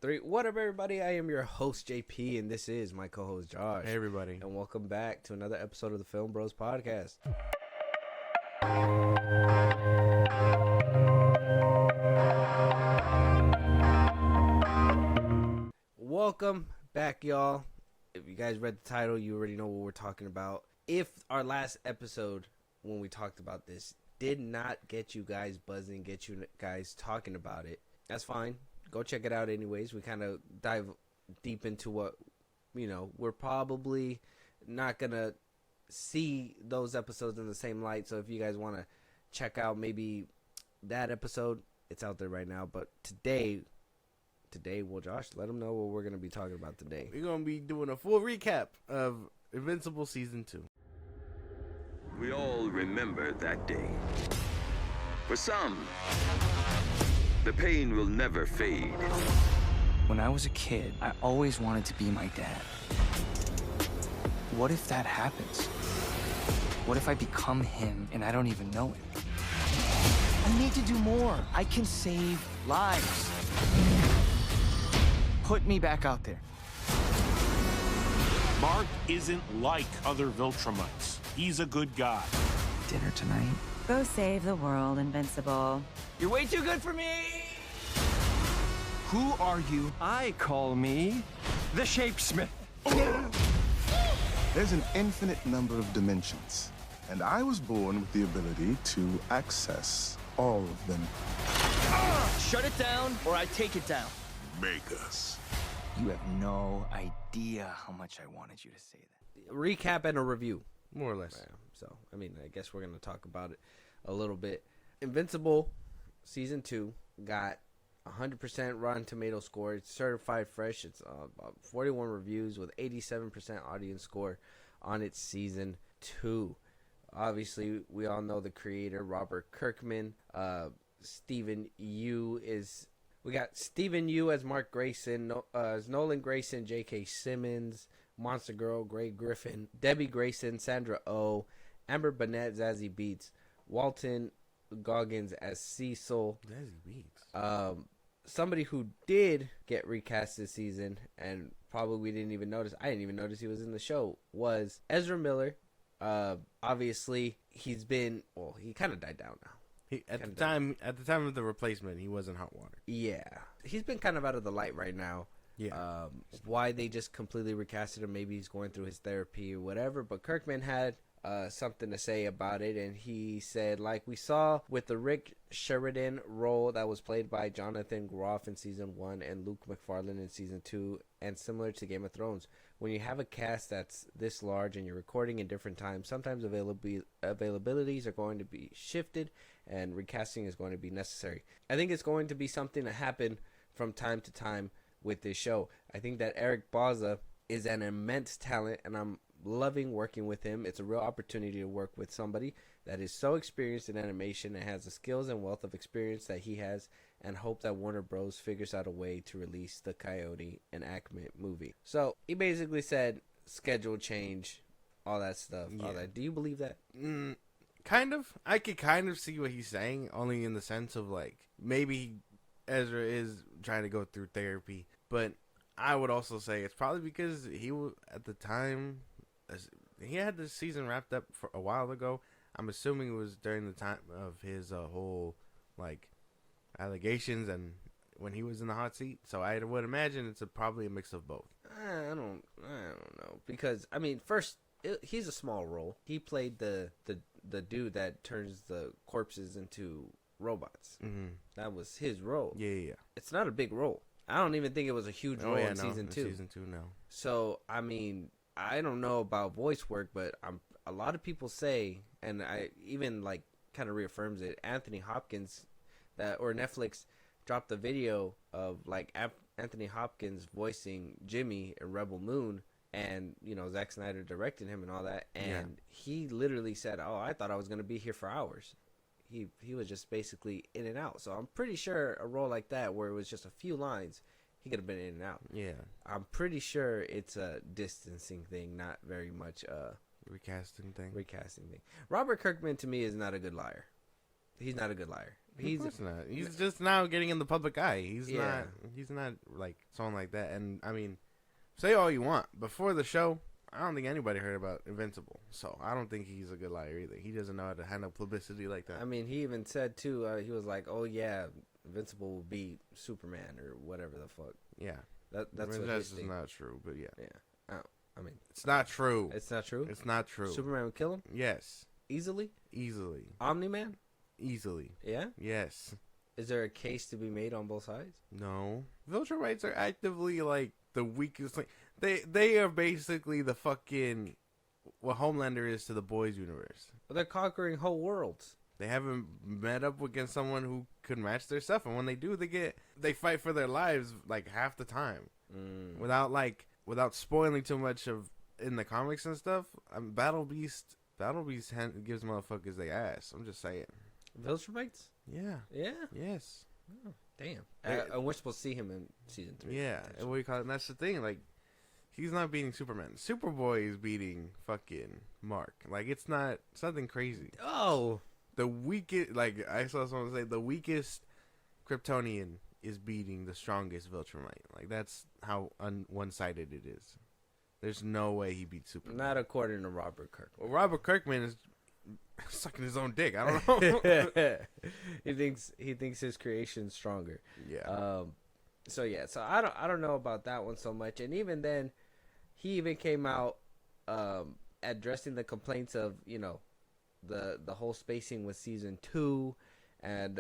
3. What up, everybody? I am your host, JP, and this is my co-host, Josh. Hey, everybody. And welcome back to another episode of the FIlmBros podcast. Welcome back, y'all. If you guys read the title, you already know what we're talking about. If our last episode, when we talked about this, did not get you guys buzzing, get you guys talking about it, that's fine. Go check it out anyways. We kind of dive deep into what, we're probably not going to see those episodes in the same light. So if you guys want to check out maybe that episode, it's out there right now. But today, well, Josh, let them know what we're going to be talking about today. We're going to be doing a full recap of Invincible Season 2. We all remember that day. For some, the pain will never fade. When I was a kid, I always wanted to be my dad. What if that happens? What if I become him and I don't even know it? I need to do more. I can save lives. Put me back out there. Mark isn't like other Viltrumites. He's a good guy. Dinner tonight? Go save the world, Invincible. You're way too good for me! Who are you? I call me the Shapesmith. There's an infinite number of dimensions, and I was born with the ability to access all of them. Shut it down, or I take it down. Make us. You have no idea how much I wanted you to say that. Recap and a review. More or less. So, I guess we're going to talk about it a little bit. Invincible Season 2 got 100% Rotten Tomato score. It's certified fresh. It's about 41 reviews with 87% audience score on its Season 2. Obviously, we all know the creator, Robert Kirkman. Stephen Yu is... We got Stephen Yu as Mark Grayson, as Nolan Grayson, J.K. Simmons, Monster Girl, Greg Griffin, Debbie Grayson, Sandra Oh, Amber Burnett, Zazie Beetz, Walton Goggins as Cecil. Zazie Beetz. Somebody who did get recast this season, and probably we didn't even notice, I didn't even notice he was in the show, was Ezra Miller. Obviously, he kind of died down now. At the time of the replacement, he was in hot water. Yeah. He's been kind of out of the light right now. Yeah. Why they just completely recasted him, maybe he's going through his therapy or whatever, but Kirkman had something to say about it, and he said, like we saw with the Rick Sheridan role that was played by Jonathan Groff in Season 1 and Luke McFarlane in Season 2, and similar to Game of Thrones, when you have a cast that's this large and you're recording in different times, sometimes availabilities are going to be shifted and recasting is going to be necessary. I think it's going to be something that happen from time to time with this show. I think that Eric Bauza is an immense talent, and I'm loving working with him. It's a real opportunity to work with somebody that is so experienced in animation and has the skills and wealth of experience that he has, and hope that Warner Bros. Figures out a way to release the Coyote enactment movie. So he basically said schedule change, all that stuff. Yeah. All that. Do you believe that? Kind of. I could kind of see what he's saying, only in the sense of, like, maybe Ezra is trying to go through therapy, but I would also say it's probably because he was, at the time, he had the season wrapped up for a while ago. I'm assuming it was during the time of his whole, like, allegations and when he was in the hot seat. So I would imagine it's probably a mix of both. I don't know, because first he's a small role. He played the dude that turns the corpses into robots. Mm-hmm. That was his role. Yeah. It's not a big role. I don't even think it was a huge role in Season 2. Season 2, no. So I don't know about voice work, but a lot of people say, and I even like kind of reaffirms it. Anthony Hopkins, or Netflix dropped the video of like Anthony Hopkins voicing Jimmy in Rebel Moon, and Zack Snyder directed him and all that, and he literally said, "Oh, I thought I was gonna be here for hours." He was just basically in and out. So I'm pretty sure a role like that, where it was just a few lines, he could have been in and out. Yeah. I'm pretty sure it's a distancing thing, not very much recasting thing. Robert Kirkman, to me, is not a good liar. He's not a good liar. He's Of course not. He's just now getting in the public eye. He's Yeah. not like someone like that. And I mean, say all you want. Before the show, I don't think anybody heard about Invincible. So I don't think he's a good liar either. He doesn't know how to handle publicity like that. I mean, he even said too. He was like, "Oh yeah, Invincible will beat Superman or whatever the fuck." Yeah. That's I mean, what that's they just think. not true, but yeah. Yeah. I mean, It's not true. it's not true. It's not true. Superman would kill him Yes. easily. Easily. Omni-Man. Easily. Yeah. Yes. Is there a case to be made on both sides? No. Viltrumites are actively like the weakest link. They are basically the fucking what Homelander is to the boys universe. But they're conquering whole worlds. They haven't met up against someone who could match their stuff, and when they do, they fight for their lives like half the time. Without spoiling too much of in the comics and stuff. Battle Beast gives motherfuckers they ass. I'm just saying. Viltrumites? Yeah. Yeah. Yes. Damn. Hey. And we're supposed to see him in season 3. Yeah. And what do you call it? And that's the thing. Like, he's not beating Superman. Superboy is beating fucking Mark. Like, it's nothing crazy. Oh. The weakest, like I saw someone say, the weakest Kryptonian is beating the strongest Viltrumite. Like, that's how one-sided it is. There's no way he beats Superman. Not according to Robert Kirkman. Well, Robert Kirkman is sucking his own dick. I don't know. he thinks his creation's stronger. Yeah. So I don't know about that one so much. And even then, he even came out addressing the complaints of the whole spacing with season 2 and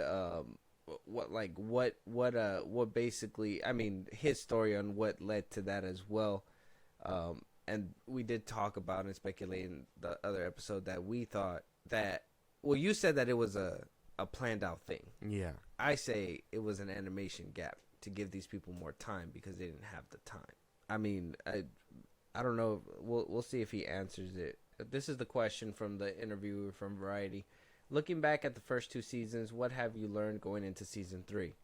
what basically, I mean, his story on what led to that as well. And we did talk about and speculate in the other episode that we thought that, well, you said that it was a planned out thing. Yeah. I say it was an animation gap to give these people more time because they didn't have the time. I mean, I don't know. We'll see if he answers it. This is the question from the interviewer from Variety. Looking back at the first 2 seasons, what have you learned going into season 3?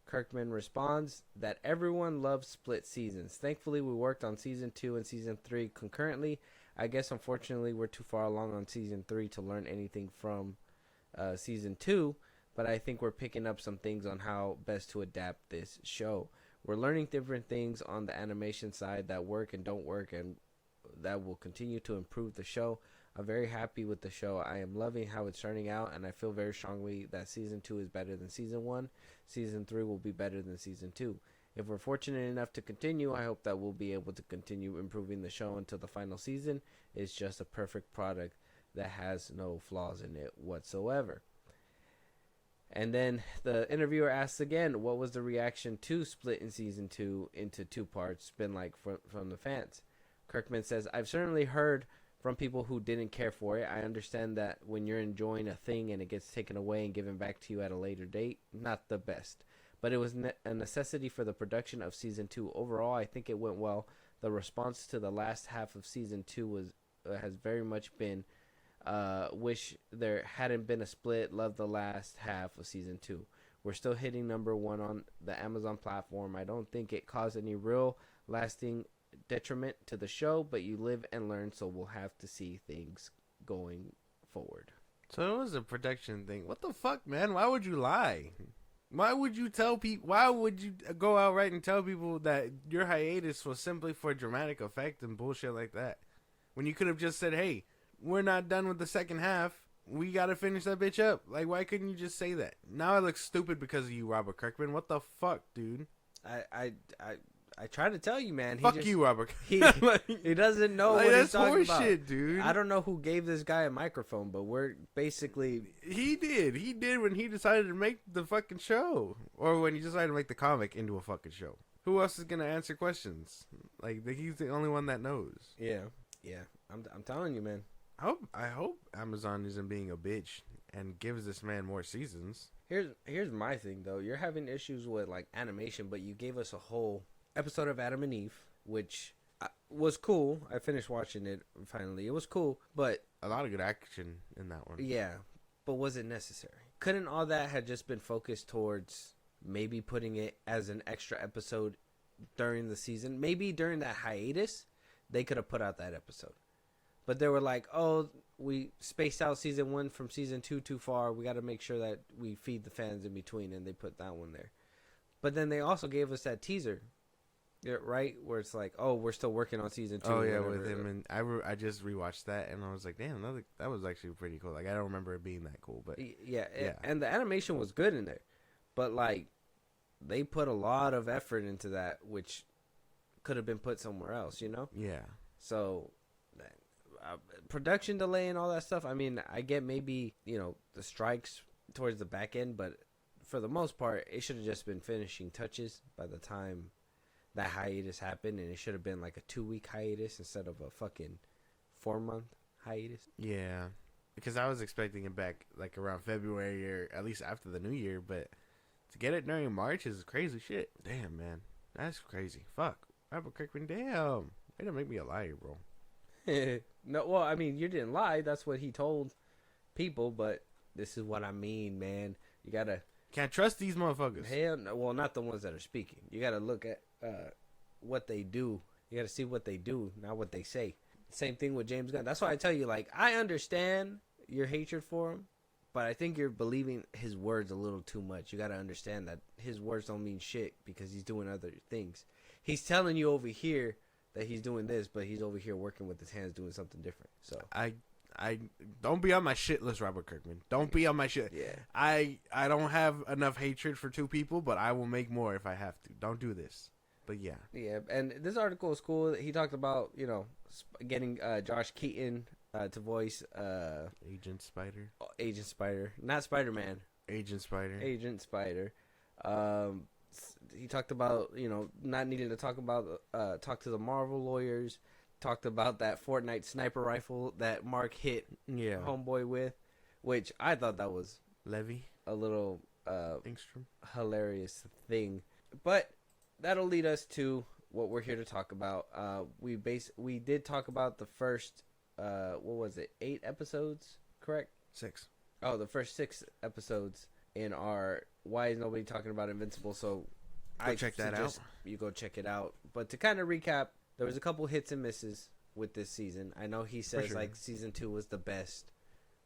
Kirkman responds that everyone loves split seasons. Thankfully, we worked on season 2 and season 3 concurrently. I guess, unfortunately, we're too far along on season 3 to learn anything from season 2, but I think we're picking up some things on how best to adapt this show. We're learning different things on the animation side that work and don't work, and that will continue to improve the show. I'm very happy with the show. I am loving how it's turning out, and I feel very strongly that season 2 is better than season 1. Season 3 will be better than season 2. If we're fortunate enough to continue, I hope that we'll be able to continue improving the show until the final season. It's just a perfect product that has no flaws in it whatsoever. And then the interviewer asks again, what was the reaction to splitting season 2 into 2 parts been like from the fans? Kirkman says, I've certainly heard from people who didn't care for it. I understand that when you're enjoying a thing and it gets taken away and given back to you at a later date, not the best. But it was a necessity for the production of season 2. Overall, I think it went well. The response to the last half of season 2 has very much been, wish there hadn't been a split, love the last half of season 2. We're still hitting number 1 on the Amazon platform. I don't think it caused any real lasting detriment to the show, but you live and learn, so we'll have to see things going forward. So it was a production thing. What the fuck, man? Why would you lie? Why would you tell people? Why would you go outright and tell people that your hiatus was simply for dramatic effect and bullshit like that? When you could have just said, "Hey, we're not done with the second half. We gotta finish that bitch up." Like, why couldn't you just say that? Now I look stupid because of you, Robert Kirkman. What the fuck, dude? I try to tell you, man. Fuck you, Robert. He doesn't know like, what that's he's talking about. Shit, dude. I don't know who gave this guy a microphone, but we're basically... He did when he decided to make the fucking show. Or when he decided to make the comic into a fucking show. Who else is going to answer questions? Like, he's the only one that knows. Yeah. I'm telling you, man. I hope Amazon isn't being a bitch and gives this man more seasons. Here's my thing, though. You're having issues with, like, animation, but you gave us a whole episode of Adam and Eve, which was cool. I finished watching it finally. It was cool, but a lot of good action in that one. Yeah, but was it necessary? Couldn't all that have just been focused towards maybe putting it as an extra episode during the season? Maybe during that hiatus, they could have put out that episode. But they were like, oh, we spaced out season 1 from season 2 too far. We got to make sure that we feed the fans in between, and they put that one there. But then they also gave us that teaser, yeah, right, where it's like, oh, we're still working on season 2. Oh yeah, with him, and I just rewatched that, and I was like, damn, that was actually pretty cool. Like I don't remember it being that cool, but yeah, and the animation was good in there, but like they put a lot of effort into that, which could have been put somewhere else, you know? Yeah. So production delay and all that stuff. I mean, I get maybe, you know, the strikes towards the back end, but for the most part, it should have just been finishing touches by the time that hiatus happened, and it should have been like a 2-week hiatus instead of a fucking 4-month hiatus. Yeah, because I was expecting it back like around February or at least after the new year, but to get it during March is crazy shit. Damn, man, that's crazy. Fuck, Robert Kirkman. Damn, way to make me a liar, bro. No, well, I mean, you didn't lie. That's what he told people, but this is what I mean, man. You gotta can't trust these motherfuckers. Hell no. Well, not the ones that are speaking. You gotta look at what they do. You gotta see what they do, not what they say. Same thing with James Gunn. That's why I tell you, like, I understand your hatred for him, but I think you're believing his words a little too much. You gotta understand that his words don't mean shit because he's doing other things. He's telling you over here that he's doing this, but he's over here working with his hands doing something different. So I don't be on my shit list, Robert Kirkman. Don't be on my shit. Yeah. I don't have enough hatred for 2 people, but I will make more if I have to. Don't do this. But yeah. Yeah, and this article is cool. He talked about, you know, getting Josh Keaton to voice Agent Spider. Agent Spider, not Spider-Man. Agent Spider. Agent Spider. He talked about, you know, not needing to talk to the Marvel lawyers. Talked about that Fortnite sniper rifle that Mark hit homeboy with, which I thought that was Levy, a little Engstrom, hilarious thing. But that'll lead us to what we're here to talk about. We did talk about the first 8 episodes, correct? 6. Oh, the first 6 episodes in our Why Is Nobody Talking About Invincible? So I check that out. You go check it out. But to kind of recap, there was a couple hits and misses with this season. I know he says like season 2 was the best.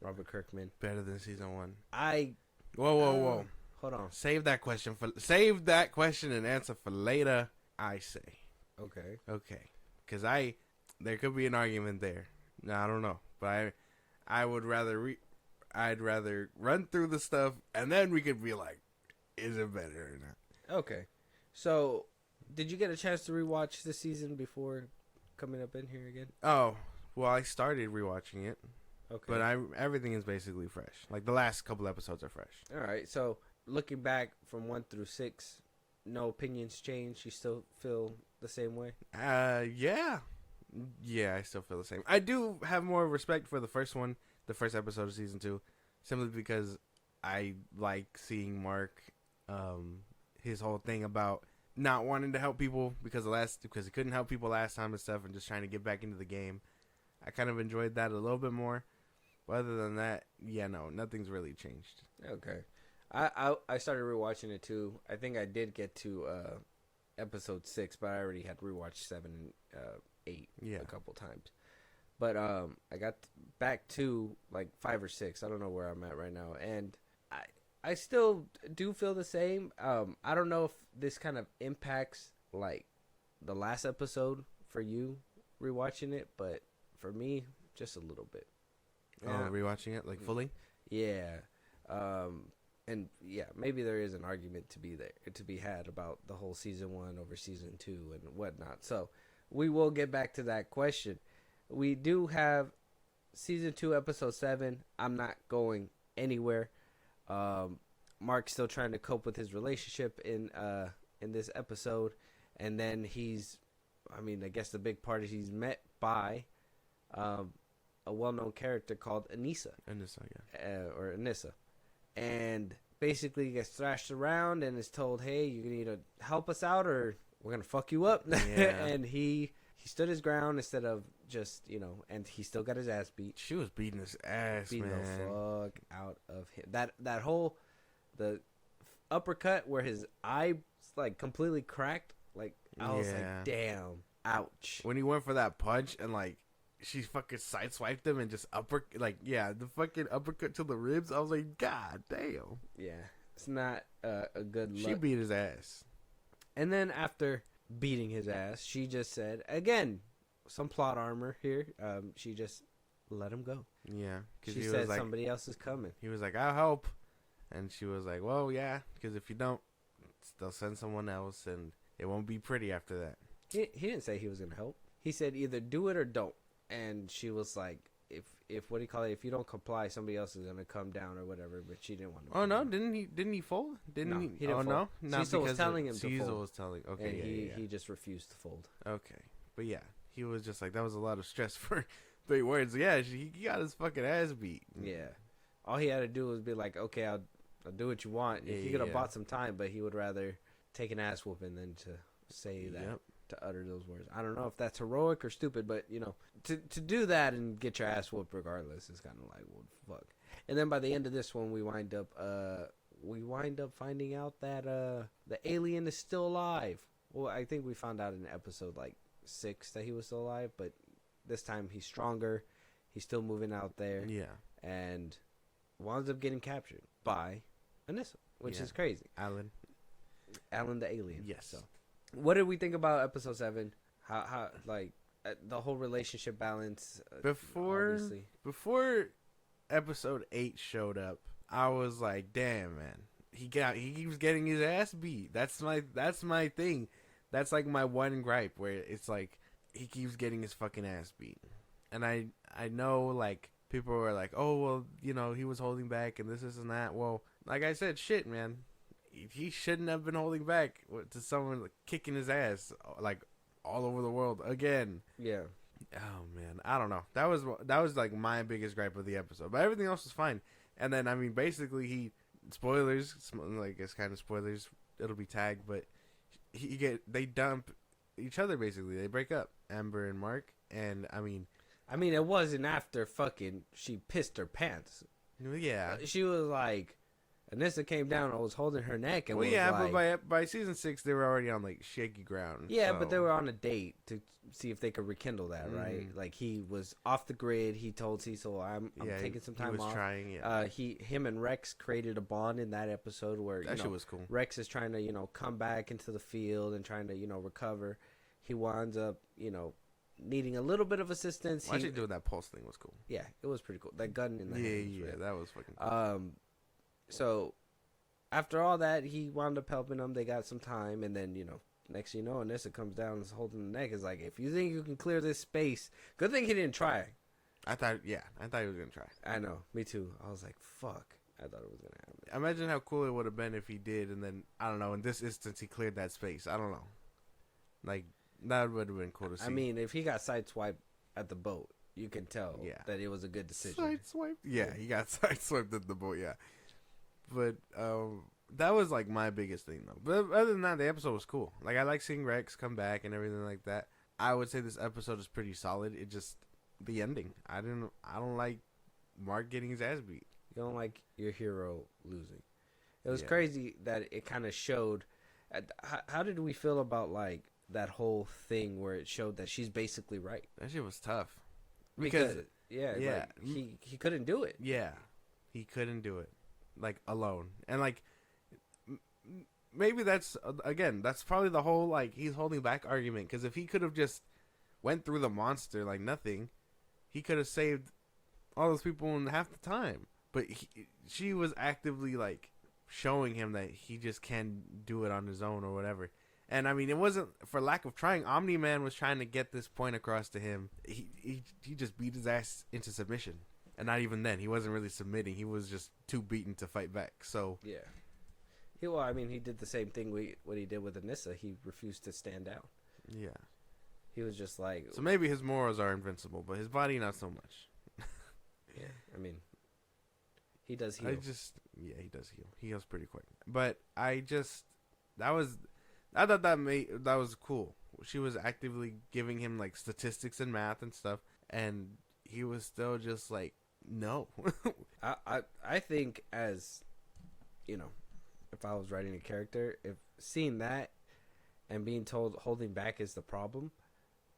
Robert Kirkman, better than season 1. Whoa. Hold on. Save that question and answer for later. I say. Okay. Because there could be an argument there. No, I don't know, but I would rather I'd rather run through the stuff and then we could be like, is it better or not? Okay. So, did you get a chance to rewatch this season before coming up in here again? Oh, well, I started rewatching it. Okay. But everything is basically fresh. Like, the last couple episodes are fresh. All right. So, looking back from 1 through 6, no opinions changed? You still feel the same way? Yeah. Yeah, I still feel the same. I do have more respect for the first one, the first episode of season 2, simply because I like seeing Mark, his whole thing about not wanting to help people because he couldn't help people last time and stuff, and just trying to get back into the game. I kind of enjoyed that a little bit more. But other than that, yeah, no, nothing's really changed. Okay. I started rewatching it too. I think I did get to episode 6, but I already had rewatched 7 and 8 a couple times. But I got back to like 5 or 6. I don't know where I'm at right now, and I still do feel the same. I don't know if this kind of impacts like the last episode for you rewatching it, but for me, just a little bit. Rewatching it like fully? Yeah. And yeah, maybe there is an argument to be had about the whole season 1 over season 2 and whatnot. So we will get back to that question. We do have season 2, episode 7. I'm not going anywhere. Mark's still trying to cope with his relationship in this episode, and then I guess the big part is he's met by a well-known character called Anissa. Or Anissa. And basically gets thrashed around and is told, hey, you need to help us out or we're going to fuck you up. Yeah. And he stood his ground instead of just, and he still got his ass beat. She was beating his ass, beating man. the fuck out of him. That whole, the uppercut where his eye, like, completely cracked, like, I was like, damn, ouch. When he went for that punch and, like, she fucking sideswiped him and just the fucking uppercut to the ribs. I was like, God damn. Yeah, it's not a good She look. beat his ass. And then after beating his ass, she just said, again, some plot armor here. She just let him go. Yeah, because She he said was like, somebody else is coming. he was like, I'll help, and she was like, well, yeah, because if you don't, they'll send someone else, and it won't be pretty after that. He didn't say he was gonna help. He said either do it or don't. And she was like, if what do you call it? If you don't comply, somebody else is gonna come down or whatever. But she didn't want to. Oh no, didn't he fold? No, he? he didn't fold. No, not Cecil was because telling him to Cecil fold. was telling. Okay, And yeah. he just refused to fold. Okay, but yeah, he was just like, that was a lot of stress for 3 words. Yeah, he got his fucking ass beat. Yeah, all he had to do was be like, okay, I'll do what you want. Yeah, He could have yeah. bought some time, but he would rather take an ass whooping than to say that. Yep. To utter those words. I don't know if that's heroic or stupid, but you know, to do that and get your ass whooped regardless is kind of like, well, fuck. And then by the end of this one, we wind up finding out that the alien is still alive. Well, I think we found out in episode like 6 that he was still alive, but this time he's stronger. He's still moving out there. Yeah, And winds up getting captured by Anissa, which Yeah. is crazy. Alan. Alan the alien. Yes. So, what did we think about episode 7? How like the whole relationship balance? Obviously. Before episode 8 showed up, I was like, damn, man, he keeps getting his ass beat. That's my thing. That's like my one gripe, where it's like he keeps getting his fucking ass beat. And I know, like, people were like, oh, well, you know, he was holding back and this and that. Well, like I said, shit, man, he shouldn't have been holding back to someone like, kicking his ass like all over the world again. Yeah. Oh man, I don't know. That was like my biggest gripe of the episode, but everything else was fine. And then I mean, basically, spoilers, like it's kind of spoilers. It'll be tagged, but they dump each other basically. They break up, Amber and Mark, and I mean, it wasn't after fucking she pissed her pants. yeah. She was like, Anissa came down and was holding her neck and Well, was yeah, like, but by season 6, they were already on like shaky ground. yeah, so. but they were on a date to see if they could rekindle that, right? Mhm. Like he was off the grid. He told Cecil, "I'm taking some time he was off." trying. Yeah, Him and Rex created a bond in that episode where that shit was cool. Rex is trying to come back into the field and trying to recover. He winds up needing a little bit of assistance. Actually, doing that pulse thing was cool. Yeah, it was pretty cool. That gun in the Yeah, hand was yeah, rad. that was fucking cool. So after all that, he wound up helping them. They got some time, and then next thing you know, Anissa comes down and is holding the neck. Is like, if you think you can clear this space, good thing he didn't try. I thought he was gonna try. I know, me too. I was like, fuck. I thought it was gonna happen. Imagine how cool it would have been if he did, and then I don't know. In this instance, he cleared that space. I don't know. Like that would have been cool to see. I mean, if he got sideswiped at the boat, you can tell Yeah. that it was a good decision. Sideswiped? Yeah, he got sideswiped at the boat. Yeah, but that was like my biggest thing though. But other than that, the episode was cool. Like I like seeing Rex come back and everything like that. I would say this episode is pretty solid. It just the ending. I don't like Mark getting his ass beat. You don't like your hero losing. It was Yeah. crazy that it kind of showed. How did we feel about like that whole thing where it showed that she's basically right? That shit was tough. Because yeah. like, he couldn't do it. Yeah, he couldn't do it, like alone, and like maybe that's probably the whole like he's holding back argument. Because if he could have just went through the monster like nothing, he could have saved all those people in half the time. But she was actively like showing him that he just can't do it on his own or whatever. And I mean, it wasn't for lack of trying. Omni-Man was trying to get this point across to him. He just beat his ass into submission, and not even then. He wasn't really submitting. He was just too beaten to fight back. So Yeah. He did the same thing what he did with Anissa. He refused to stand down. yeah. He was just like, So maybe his morals are invincible, but his body not so much. yeah. I mean, he does heal. he does heal. He heals pretty quick. But I thought that was cool. She was actively giving him like statistics and math and stuff, and he was still just like, no. I think as if I was writing a character, if seeing that and being told holding back is the problem,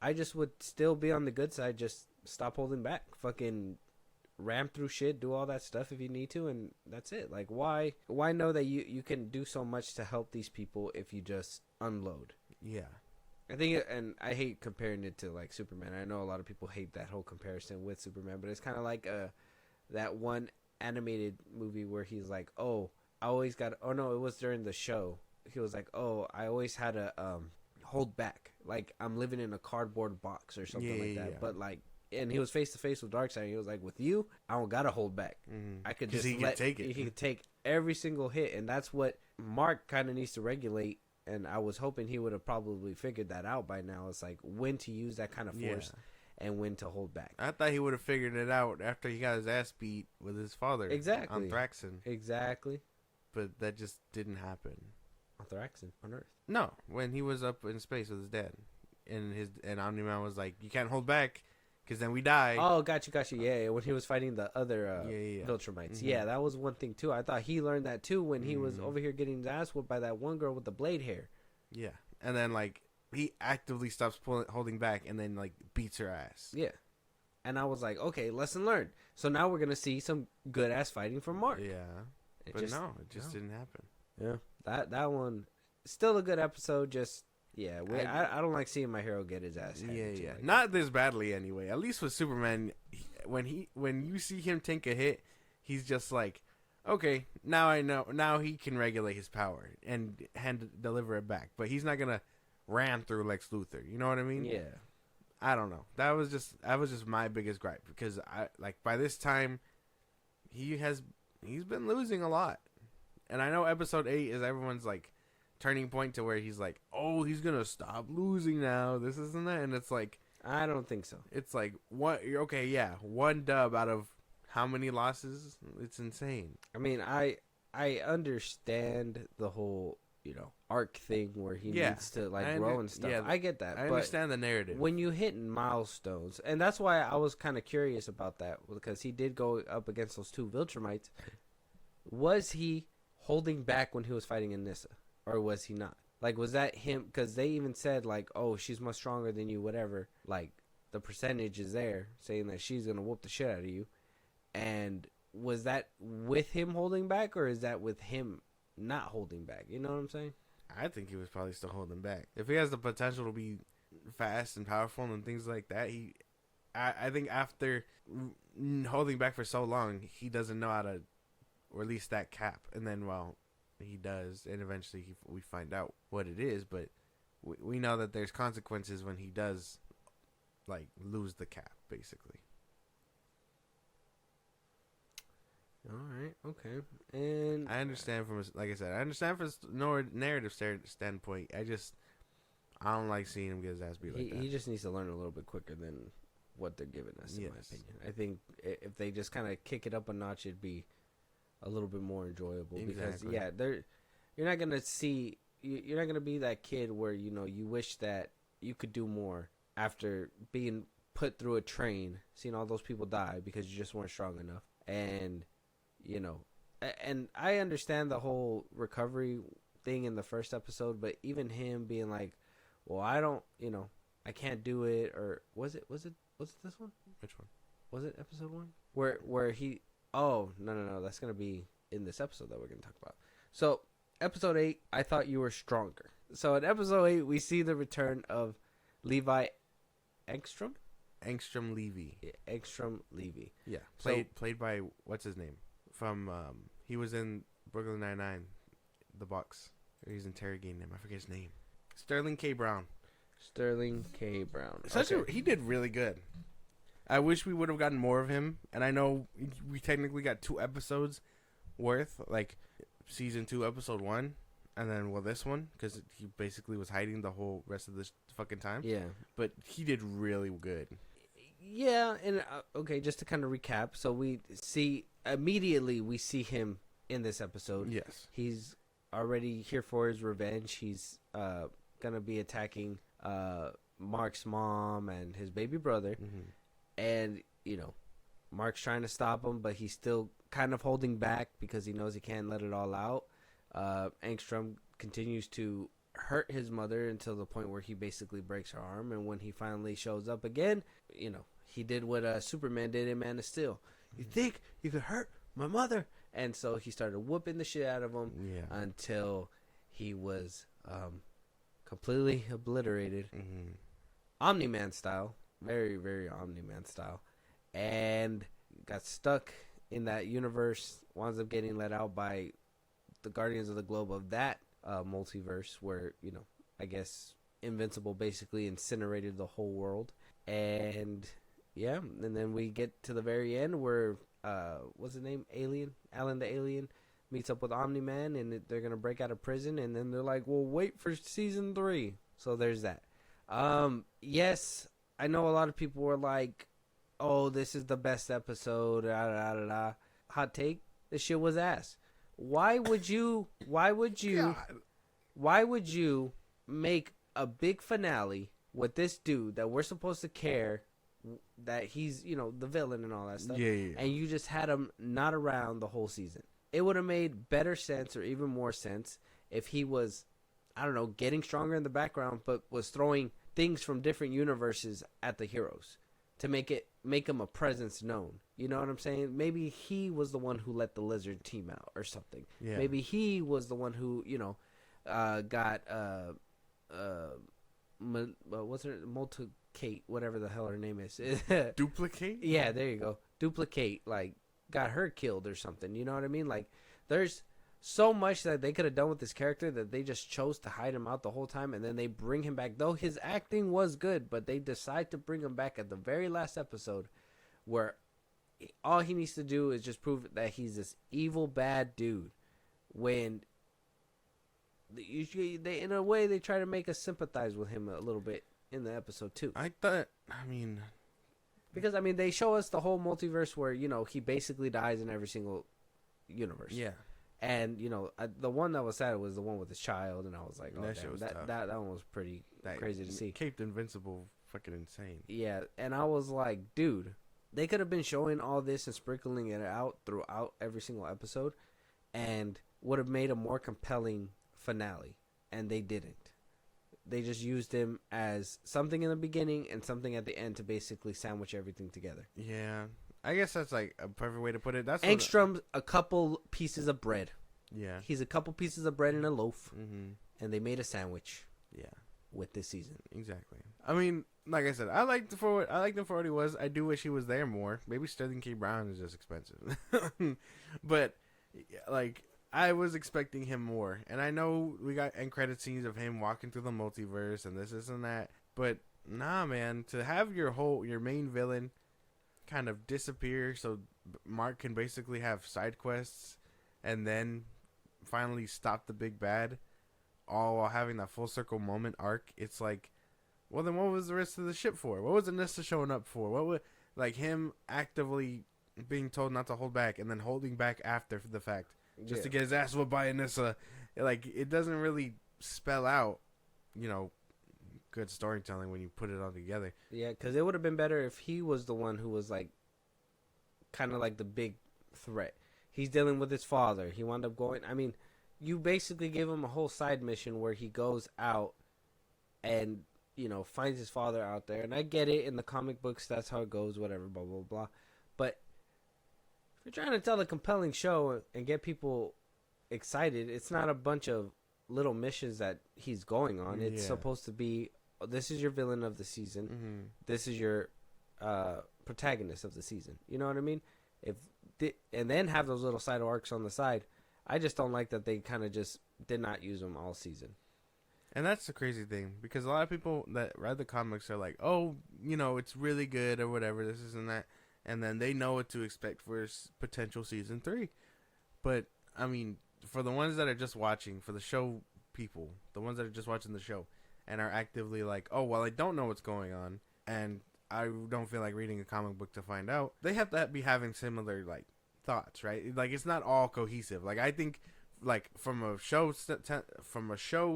I just would still be on the good side, just stop holding back. Fucking ram through shit, do all that stuff if you need to, and that's it. Like, why know that you can do so much to help these people if you just unload? Yeah. I think, and I hate comparing it to like Superman. I know a lot of people hate that whole comparison with Superman, but it's kind of like that one animated movie where he's like, oh, I always got, oh no, it was during the show. He was like, oh, I always had to hold back, like I'm living in a cardboard box or something like that. But like, and he was face to face with Darkseid. He was like, with you, I don't gotta hold back. I could just take it. He could take every single hit, and that's what Mark kind of needs to regulate. And I was hoping he would have probably figured that out by now. It's like when to use that kind of force and when to hold back. I thought he would have figured it out after he got his ass beat with his father. Exactly. On Thraxon. Exactly. But that just didn't happen. On Thraxon, on Earth. No, when he was up in space with his dad, and Omni-Man was like, "You can't hold back, because then we die." Oh, got you. Yeah, when he was fighting the other Viltrumites. Mm-hmm. Yeah, that was one thing too. I thought he learned that too when he was over here getting his ass whooped by that one girl with the blade hair. Yeah, and then like he actively stops holding back, and then like beats her ass. Yeah, and I was like, okay, lesson learned. So now we're gonna see some good ass fighting from Mark. Yeah, it just didn't happen. Yeah, that one still a good episode. Just I don't like seeing my hero get his ass handed. Yeah. Not this badly anyway. At least with Superman, when you see him take a hit, he's just like, okay, now I know. Now he can regulate his power and deliver it back. But he's not gonna ram through Lex Luthor. You know what I mean? Yeah. I don't know. That was just my biggest gripe, because by this time he's been losing a lot. And I know episode 8 is everyone's like turning point to where he's like, oh, he's gonna stop losing now. This isn't that, and it's like, I don't think so. It's like, what? Okay, yeah, one dub out of how many losses? It's insane. I mean, I understand the whole arc thing where he needs to like grow and stuff. I get that. I understand the narrative. When you hit milestones, and that's why I was kind of curious about that, because he did go up against those two Viltrumites. Was he holding back when he was fighting Anissa, or was he not? Like, was that him? Because they even said like, oh, she's much stronger than you, whatever. Like, the percentage is there saying that she's gonna whoop the shit out of you. And was that with him holding back, or is that with him not holding back? You know what I'm saying? I think he was probably still holding back. If he has the potential to be fast and powerful and things like that, I think after holding back for so long, he doesn't know how to release that cap. And then, well, he does, and eventually we find out what it is. But we know that there's consequences when he does, like, lose the cap, basically. All right, okay, and I understand from a narrative standpoint. I don't like seeing him get his ass beat like that. He just needs to learn a little bit quicker than what they're giving us, in my opinion. I think if they just kind of kick it up a notch, it'd be a little bit more enjoyable. Exactly. Because you're not gonna be that kid where you wish that you could do more after being put through a train, seeing all those people die because you just weren't strong enough. And and I understand the whole recovery thing in the first episode, but even him being like, well, I don't, I can't do it, or was it this one? Which one? Was it episode 1? Where he, oh, no, that's going to be in this episode that we're going to talk about. So, episode 8, I thought you were stronger. So, in episode 8, we see the return of Levi Engstrom? Engstrom Levy. Yeah, Engstrom Levy. Yeah, played by, what's his name? From, he was in Brooklyn Nine-Nine, The Box. He's interrogating him. I forget his name. Sterling K. Brown. He did really good. I wish we would have gotten more of him. And I know we technically got 2 episodes worth, like season 2, episode 1, and then this one, because he basically was hiding the whole rest of this fucking time. Yeah, but he did really good. Yeah, and okay, just to kind of recap, so we see him in this episode. Yes, he's already here for his revenge. He's gonna be attacking Mark's mom and his baby brother, and Mark's trying to stop him, but he's still kind of holding back because he knows he can't let it all out. Engstrom continues to hurt his mother until the point where he basically breaks her arm. And when he finally shows up again, you know, he did what Superman did in Man of Steel. You think you could hurt my mother? And so he started whooping the shit out of him until he was completely obliterated. Omni-Man style. Very, very Omni-Man style. And got stuck in that universe. Winds up getting let out by the Guardians of the Globe of that multiverse where, you know, I guess Invincible basically incinerated the whole world. And yeah, and then we get to the very end where what's his name? Alan the Alien meets up with Omni-Man, and they're gonna break out of prison, and then they're like, well, wait for season 3. So there's that. Yes, I know a lot of people were like, oh, this is the best episode, hot take, this shit was ass. Why would you make a big finale with this dude that we're supposed to care that he's, you know, the villain and all that stuff, and you just had him not around the whole season? It would have made better sense, or even more sense, if he was, I don't know, getting stronger in the background, but was throwing things from different universes at the heroes to make him a presence known. You know what I'm saying? Maybe he was the one who let the lizard team out or something. Yeah. Maybe he was the one who, you know, got what's her, Multicate, whatever the hell her name is. Duplicate? Yeah, there you go. Duplicate, like, got her killed or something. You know what I mean? Like, there's so much that they could have done with this character that they just chose to hide him out the whole time, and then they bring him back. Though his acting was good, but they decide to bring him back at the very last episode, where all he needs to do is just prove that he's this evil, bad dude. When usually they, in a way, they try to make us sympathize with him a little bit in the episode too. Because I mean, they show us the whole multiverse where, you know, he basically dies in every single universe. Yeah. And, you know, the one that was sad was the one with his child, and I was like, oh, that one was pretty crazy to see. Caped Invincible, fucking insane. Yeah, and I was like, dude, they could have been showing all this and sprinkling it out throughout every single episode, and would have made a more compelling finale, and they didn't. They just used him as something in the beginning and something at the end to basically sandwich everything together. Yeah. I guess that's like a perfect way to put it. That's Angstrom's a couple pieces of bread. Yeah. He's a couple pieces of bread in a loaf, and they made a sandwich. Yeah. With this season. Exactly. I mean, like I said, I liked him for what he was. I do wish he was there more. Maybe Sterling K. Brown is just expensive. But, like, I was expecting him more. And I know we got end credit scenes of him walking through the multiverse and this and that. But, nah, man. To have your main villain kind of disappear so Mark can basically have side quests and then finally stop the big bad, all while having that full circle moment arc, it's like, well, then what was the rest of the ship for? What was Anissa showing up for? What would, like, him actively being told not to hold back and then holding back after the fact just to get his ass whooped by Anissa? Like, it doesn't really spell out, you know, good storytelling when you put it all together. Yeah, because it would have been better if he was the one who was, like, kind of like the big threat. He's dealing with his father. He wound up going, I mean, you basically gave him a whole side mission where he goes out and, you know, finds his father out there. And I get it, in the comic books, that's how it goes, whatever, blah, blah, blah. But if you're trying to tell a compelling show and get people excited, it's not a bunch of little missions that he's going on. It's supposed to be, this is your villain of the season. This is your protagonist of the season. You know what I mean? And then have those little side arcs on the side. I just don't like that they kind of just did not use them all season. And that's the crazy thing, because a lot of people that read the comics are like, oh, you know, it's really good or whatever, this and that. And then they know what to expect for potential season 3. But, I mean, for the ones that are just watching, for the show people, the ones that are just watching the show and are actively like, oh, well, I don't know what's going on, and I don't feel like reading a comic book to find out, they have to be having similar, like, thoughts, right? Like, it's not all cohesive. Like, I think, like, from a show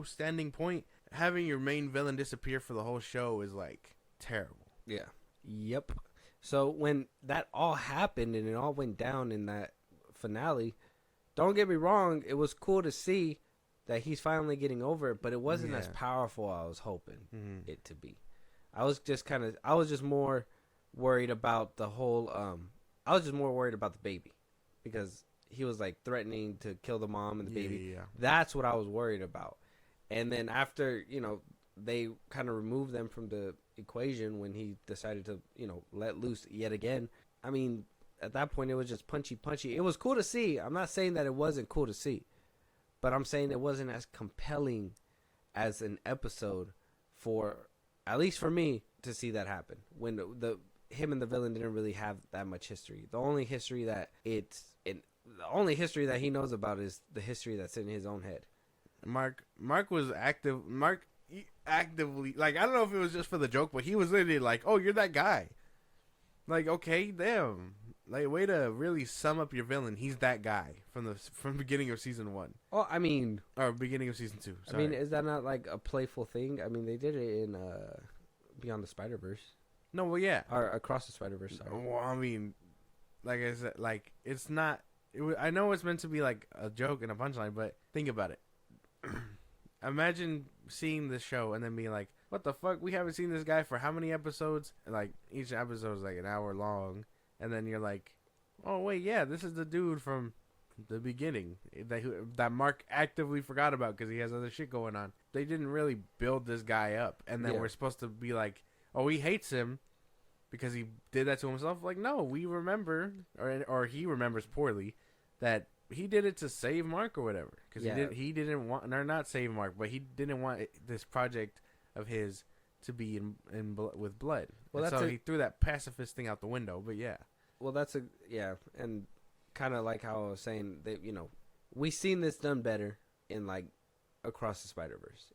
standing point, having your main villain disappear for the whole show is, like, terrible. Yeah. Yep. So when that all happened and it all went down in that finale, don't get me wrong, it was cool to see that he's finally getting over it, but it wasn't as Yeah. powerful as I was hoping Mhm. it to be. I was just more worried about the whole I was just more worried about the baby, because he was like threatening to kill the mom and the baby. Yeah. That's what I was worried about. And then after, they kind of removed them from the equation when he decided to, let loose yet again. I mean, at that point it was just punchy. It was cool to see. I'm not saying that it wasn't cool to see, but I'm saying it wasn't as compelling as an episode for, at least for me, to see that happen when him and the villain didn't really have that much history. The only history that he knows about is the history that's in his own head. Mark was active. He actively, like, I don't know if it was just for the joke, but he was literally like, "Oh, you're that guy." Like, okay, damn. Like, way to really sum up your villain. He's that guy from beginning of season 1. Oh, I mean, Or beginning of season 2. I mean, is that not like a playful thing? I mean, they did it in Beyond the Spider-Verse. no, well, yeah. Or Across the Spider-Verse, sorry. Well, I mean, like I said, like, it's not. I know it's meant to be like a joke and a punchline, but think about it. Imagine seeing this show and then being like, "What the fuck? We haven't seen this guy for how many episodes?" Like, each episode is like an hour long, and then you're like, "Oh wait, yeah, this is the dude from the beginning that Mark actively forgot about because he has other shit going on." They didn't really build this guy up, and then we're supposed to be like, "Oh, he hates him because he did that to himself." Like, no, we remember, or he remembers poorly, that he did it to save Mark or whatever. Because he didn't want, or not save Mark, but he didn't want this project of his to be with blood. Well, and so he threw that pacifist thing out the window. But yeah, well, and kind of like how I was saying that we seen this done better in like Across the Spider-Verse.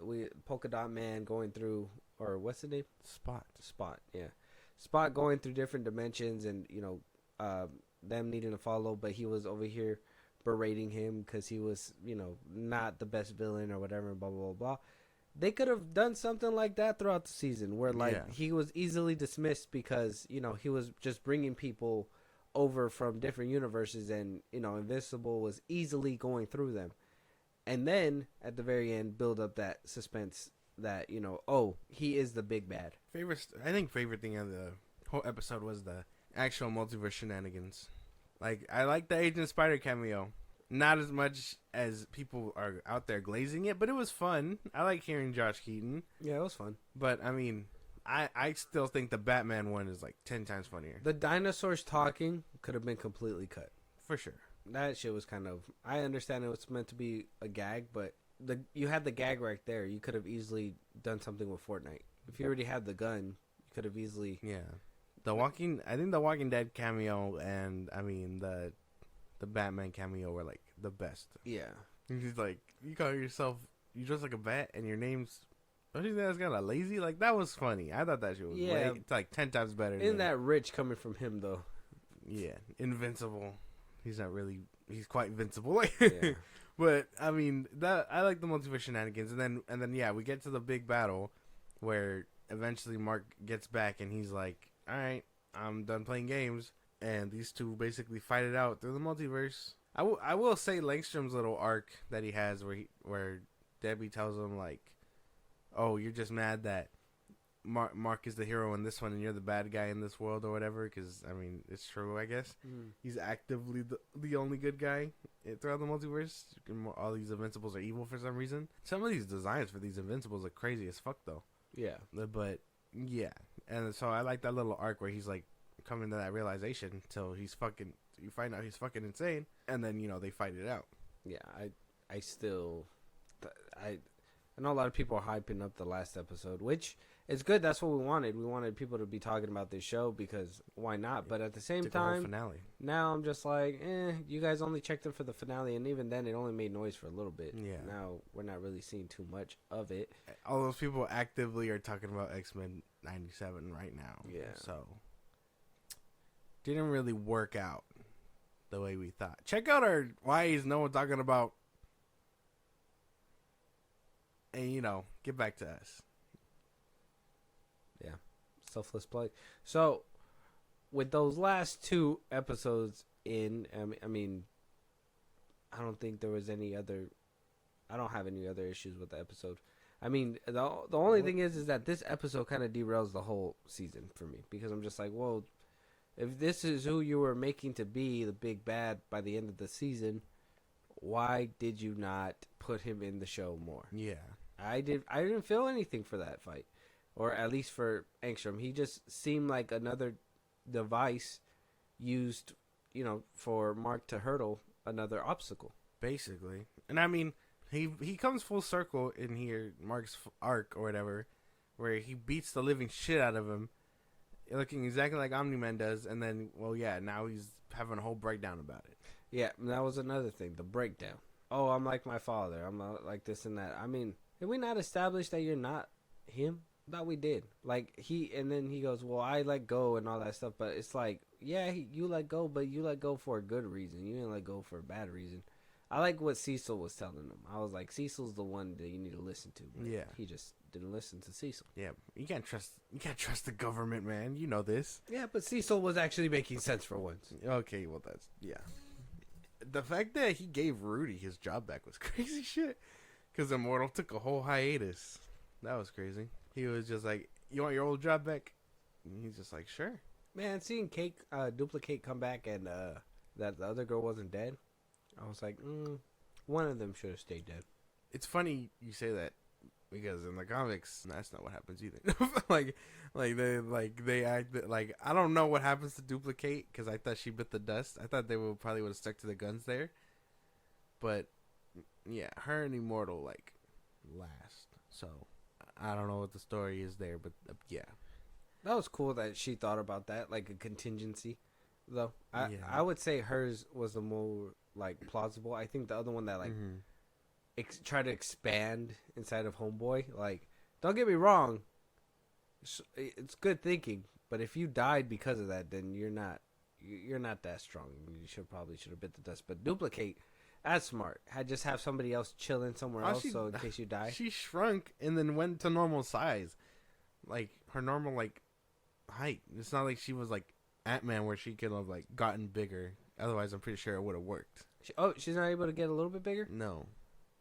We Polka Dot Man going through, or what's the name? Spot, yeah. Spot going through different dimensions, and them needing to follow, but he was over here berating him because he was not the best villain or whatever, blah blah blah. They could have done something like that throughout the season, where he was easily dismissed because he was just bringing people over from different universes, and Invincible was easily going through them, and then at the very end build up that suspense that oh, he is the big bad. Favorite thing of the whole episode was the actual multiverse shenanigans. Like, I like the Agent Spider cameo, not as much as people are out there glazing it, but it was fun. I like hearing Josh Keaton. Yeah, it was fun. But I mean, I still think the Batman one is like 10 times funnier. The dinosaurs talking could have been completely cut. For sure. That shit was kind of, I understand it was meant to be a gag, but you had the gag right there. You could have easily done something with Fortnite. If you already had the gun, you could have easily. Yeah. I think the Walking Dead cameo and I mean the Batman cameo were like the best. Yeah. He's like, you call yourself, you dress like a bat and your name's, don't you think that's kind of lazy? Like, that was funny. I thought that shit was it's like 10 times better. Isn't that rich coming from him though? Yeah, invincible. He's not really. He's quite invincible. Yeah. But I mean, that I like the multiverse shenanigans, and then yeah, we get to the big battle where eventually Mark gets back and he's like, "All right, I'm done playing games," and these two basically fight it out through the multiverse. I will say Langstrom's little arc that he has where Debbie tells him like, "Oh, you're just mad that Mark is the hero in this one and you're the bad guy in this world or whatever," because I mean, it's true, I guess. He's actively the only good guy throughout the multiverse. All these Invincibles are evil for some reason. Some of these designs for these Invincibles are crazy as fuck though. Yeah. But yeah, and so I like that little arc where he's like coming to that realization till you find out he's fucking insane, and then they fight it out. Yeah, I know a lot of people are hyping up the last episode, which is good. That's what we wanted. We wanted people to be talking about this show because why not? But at the same time, finale. Now I'm just like, you guys only checked in for the finale, and even then it only made noise for a little bit. Yeah. Now we're not really seeing too much of it. All those people actively are talking about X-Men 97 right now. Yeah. So didn't really work out the way we thought. Check out our why is no one talking about, and get back to us. Yeah, selfless plug. So, with those last two episodes in, I mean, I don't think there was any other I don't have any other issues with the episode. I mean, the only thing is that this episode kind of derails the whole season for me, because I'm just like, well, if this is who you were making to be the big bad by the end of the season, why did you not put him in the show more? Yeah. I didn't feel anything for that fight, or at least for Angstrom. He just seemed like another device used, for Mark to hurdle another obstacle. Basically. And I mean, he comes full circle in here, Mark's arc or whatever, where he beats the living shit out of him, looking exactly like Omni-Man does, and then, well, yeah, now he's having a whole breakdown about it. Yeah, that was another thing, the breakdown. Oh, I'm like my father. I'm not like this and that. I mean, did we not establish that you're not him? Thought we did. Like, and then he goes, well, I let go and all that stuff, but it's like, yeah, you let go, but you let go for a good reason. You didn't let go for a bad reason. I like what Cecil was telling him. I was like, Cecil's the one that you need to listen to. But yeah. He just didn't listen to Cecil. Yeah, you can't trust the government, man. You know this. Yeah, but Cecil was actually making sense for once. Okay, well, yeah. The fact that he gave Rudy his job back was crazy shit. Because Immortal took a whole hiatus. That was crazy. He was just like, you want your old job back? And he's just like, sure. Man, seeing Duplicate come back and that the other girl wasn't dead, I was like, one of them should have stayed dead. It's funny you say that, because in the comics, that's not what happens either. they act like, I don't know what happens to Duplicate, because I thought she bit the dust. I thought they probably would have stuck to the guns there. But yeah, her and Immortal last. So I don't know what the story is there, but yeah. That was cool that she thought about that, like a contingency, though. I would say hers was the more plausible. I think the other one that tried to expand inside of Homeboy. Like, don't get me wrong, it's good thinking, but if you died because of that, then you're not that strong. You probably should have bit the dust. But Duplicate, that's smart. Just have somebody else chilling somewhere else, so in case you die. She shrunk and then went to normal size, like her normal height. It's not like she was like Ant-Man where she could have gotten bigger. Otherwise, I'm pretty sure it would have worked. She's not able to get a little bit bigger? No.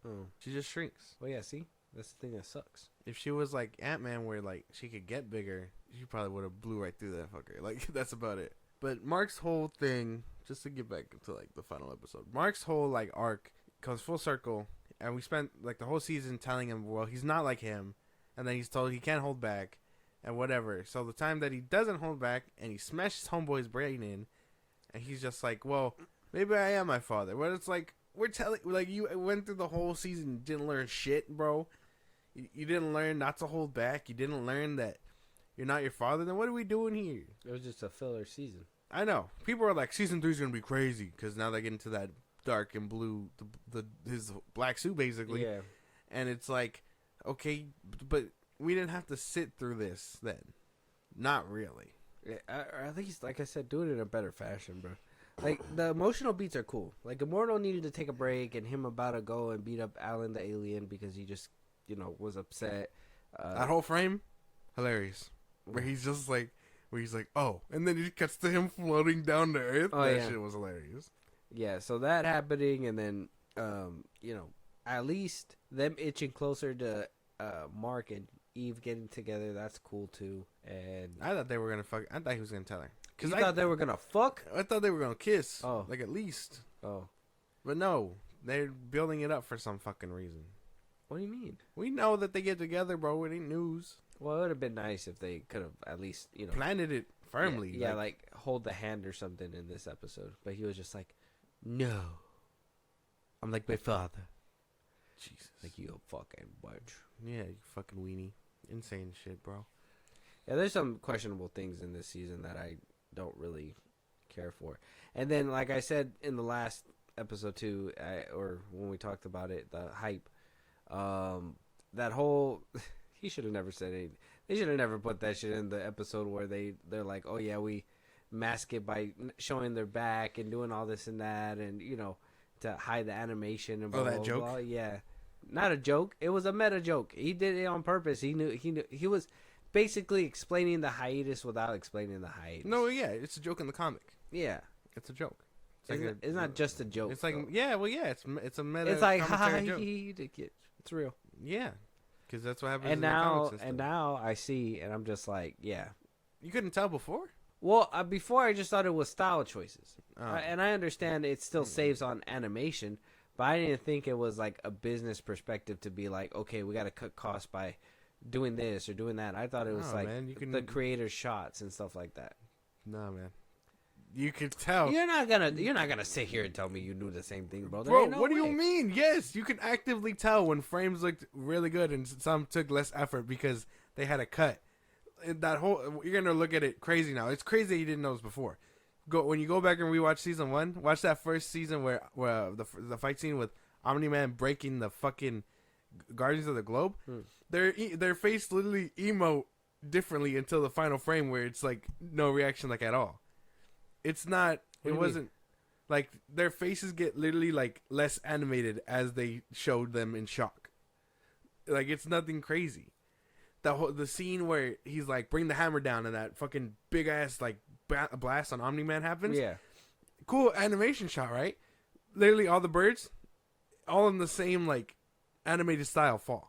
Oh. She just shrinks. Well, yeah, see? That's the thing that sucks. If she was like Ant-Man where she could get bigger, she probably would have blew right through that fucker. That's about it. But Mark's whole thing, just to get back to the final episode, Mark's whole arc comes full circle, and we spent the whole season telling him, well, he's not like him, and then he's told he can't hold back, and whatever. So the time that he doesn't hold back, and he smashes Homeboy's brain in, and he's just like, well, maybe I am my father. But it's we're telling, you went through the whole season, you didn't learn shit, bro. You didn't learn not to hold back. You didn't learn that you're not your father. Then what are we doing here? It was just a filler season. I know. People are like, season 3 is going to be crazy, because now they get into that dark and blue, his black suit, basically. Yeah. And it's okay, but we didn't have to sit through this then. Not really. Yeah, or at least, like I said, do it in a better fashion, bro. The emotional beats are cool. Immortal needed to take a break, and him about to go and beat up Alan the alien because he just, was upset. That whole frame, hilarious. Where he's just where he's oh, and then it cuts to him floating down to Earth. Oh, that yeah. shit was hilarious. Yeah, so that happening, and then, at least them itching closer to Mark and Eve getting together, that's cool too. And I thought they were gonna fuck. I thought he was gonna tell her. I thought they were gonna fuck. I thought they were gonna kiss. Oh, at least. Oh, but no, they're building it up for some fucking reason. What do you mean? We know that they get together, bro. It ain't news. Well, it would have been nice if they could have at least, planted it firmly. Yeah, hold the hand or something in this episode. But he was just no, I'm like my father. Jesus, you fucking bunch. Yeah, you fucking weenie. Insane shit, bro. Yeah, there's some questionable things in this season that I don't really care for. And then, like I said in the last episode too, or when we talked about it, the hype, that whole, he should have never said it. They should have never put that shit in the episode where they're like, oh yeah, we mask it by showing their back and doing all this and that, and to hide the animation and blah, that blah, joke? blah. Yeah, not a joke. It was a meta joke. He did it on purpose. He knew he was basically explaining the hiatus without explaining the hiatus. No, yeah, it's a joke in the comic. Yeah, it's a joke. It's not just a joke. It's like though. it's a meta. It's like commentary joke. It's real. Yeah, because that's what happens. And in the now comics and stuff. now I see, and I'm just like, yeah. You couldn't tell before. Well, before I just thought it was style choices, Oh. and I understand it still saves on animation, but I didn't think it was like a business perspective to be like, okay, we got to cut costs by doing this or doing that. I thought it was No, like man, you can- the creator's shots and stuff like that. No, man. You could tell. You're not gonna sit here and tell me you do the same thing, bro. There Bro, ain't no what do you way. mean? Yes, you can actively tell when frames looked really good and some took less effort because they had a cut. And that whole, you're gonna look at it crazy now. It's crazy that you didn't know this before. When you go back and rewatch season 1, watch that first season where the fight scene with Omni-Man breaking the fucking Guardians of the Globe. Their face literally emote differently until the final frame where it's like no reaction like at all. It's not. It wasn't like their faces get literally like less animated as they showed them in shock. Like it's nothing crazy. The scene where he's like bring the hammer down and that fucking big ass like blast on Omni-Man happens. Yeah. Cool animation shot, right? Literally all the birds, all in the same like animated style fall.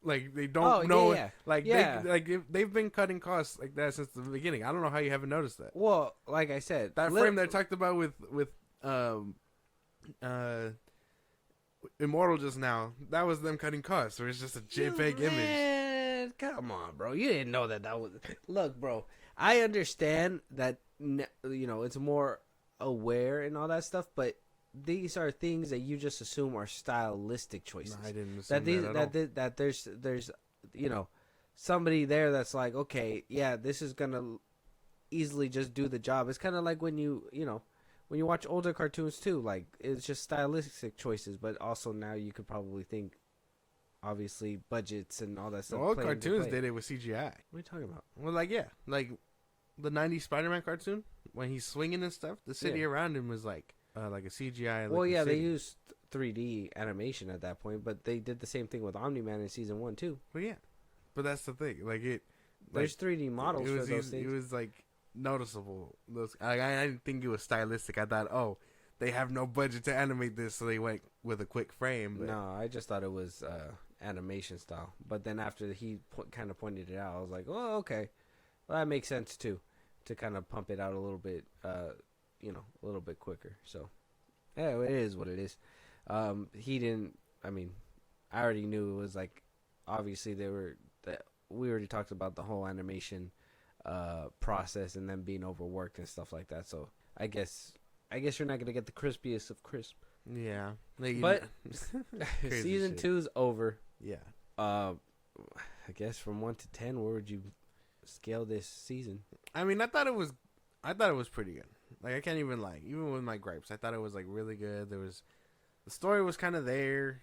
Like they don't know. Yeah. Like Yeah. they've been cutting costs like that since the beginning. I don't know how you haven't noticed that. Well, like I said, That frame that I talked about with Immortal just now, that was them cutting costs. Where it's just a JPEG image. Man, come on, bro. You didn't know that was. Look, bro. I understand that it's more aware and all that stuff, but these are things that you just assume are stylistic choices. No, I didn't assume that there's somebody there that's like, okay, yeah, this is gonna easily just do the job. It's kind of like when you watch older cartoons too. Like it's just stylistic choices, but also now you could probably think, obviously, budgets and all that stuff. Well, play into cartoons play. did it with CGI. What are you talking about? Well, like the '90s Spider-Man cartoon when he's swinging and stuff. The city around him was like a CGI. Well, yeah, they city. used 3D animation at that point, but they did the same thing with Omni-Man in season 1 too. Well, yeah, but that's the thing. Like it. There's 3D models for those things. It was like noticeable. I didn't think it was stylistic. I thought, they have no budget to animate this, so they went with a quick frame. But No, I just thought it was animation style. But then after he kind of pointed it out, I was like, oh, okay. Well, that makes sense too, to kind of pump it out a little bit, a little bit quicker. So, yeah, it is what it is. He didn't. I mean, I already knew it was like, obviously we already talked about the whole animation process and then being overworked and stuff like that. So I guess you're not gonna get the crispiest of crisp. yeah, But Crazy season shit. 2's over. Yeah. I guess from 1 to 10, where would you scale this season? I mean, I thought it was pretty good. Like I can't even lie. Even with my gripes, I thought it was like really good. The story was kind of there.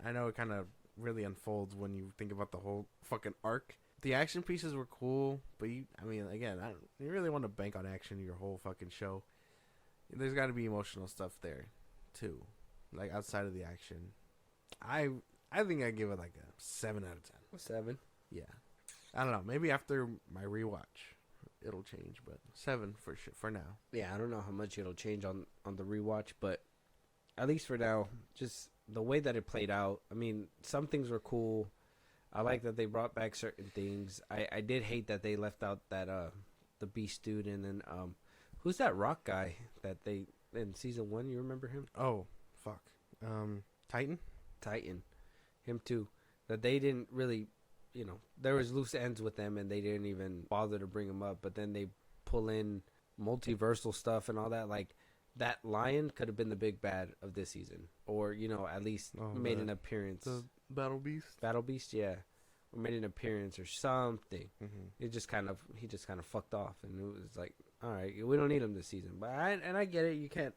I know it kind of really unfolds when you think about the whole fucking arc. The action pieces were cool, but you really want to bank on action your whole fucking show. There's got to be emotional stuff there, too, like outside of the action. I think I give it like a 7 out of 10. 7. Yeah, I don't know. Maybe after my rewatch, it'll change, but 7 for sure for now. Yeah, I don't know how much it'll change on the rewatch, but at least for now, just the way that it played out. I mean, some things were cool. I like that they brought back certain things. I did hate that they left out that the Beast dude, and then who's that rock guy that they in season 1? You remember him? Oh, fuck. Titan. Him too. That they didn't really, there was loose ends with them, and they didn't even bother to bring him up. But then they pull in multiversal stuff and all that. Like that lion could have been the big bad of this season, or at least made an appearance. The Battle Beast, yeah, or made an appearance or something. Mm-hmm. He just kind of fucked off, and it was like, all right, we don't need him this season. But I get it. You can't,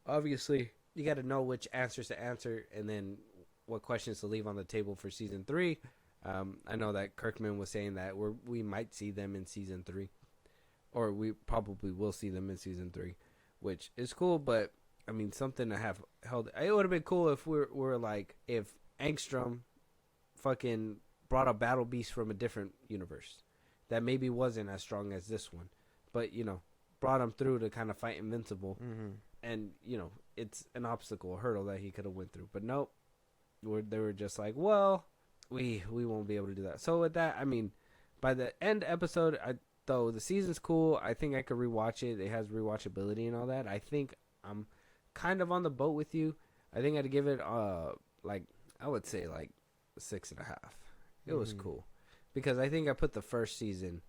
obviously you got to know which answers to answer, and then what questions to leave on the table for season 3. I know that Kirkman was saying that we might see them in season 3, or we probably will see them in season 3, which is cool. But I mean, something to have held. It would have been cool if we're like if Angstrom fucking brought a Battle Beast from a different universe that maybe wasn't as strong as this one, but brought him through to kind of fight Invincible. Mm-hmm. and it's an obstacle, a hurdle that he could have went through. But nope, they were just like, well, we won't be able to do that. So with that, I mean, by the end episode, though the season's cool, I think I could rewatch it. It has rewatchability and all that. I think I'm kind of on the boat with you. I think I'd give it like I would say like 6.5. It was cool because I think I put the first season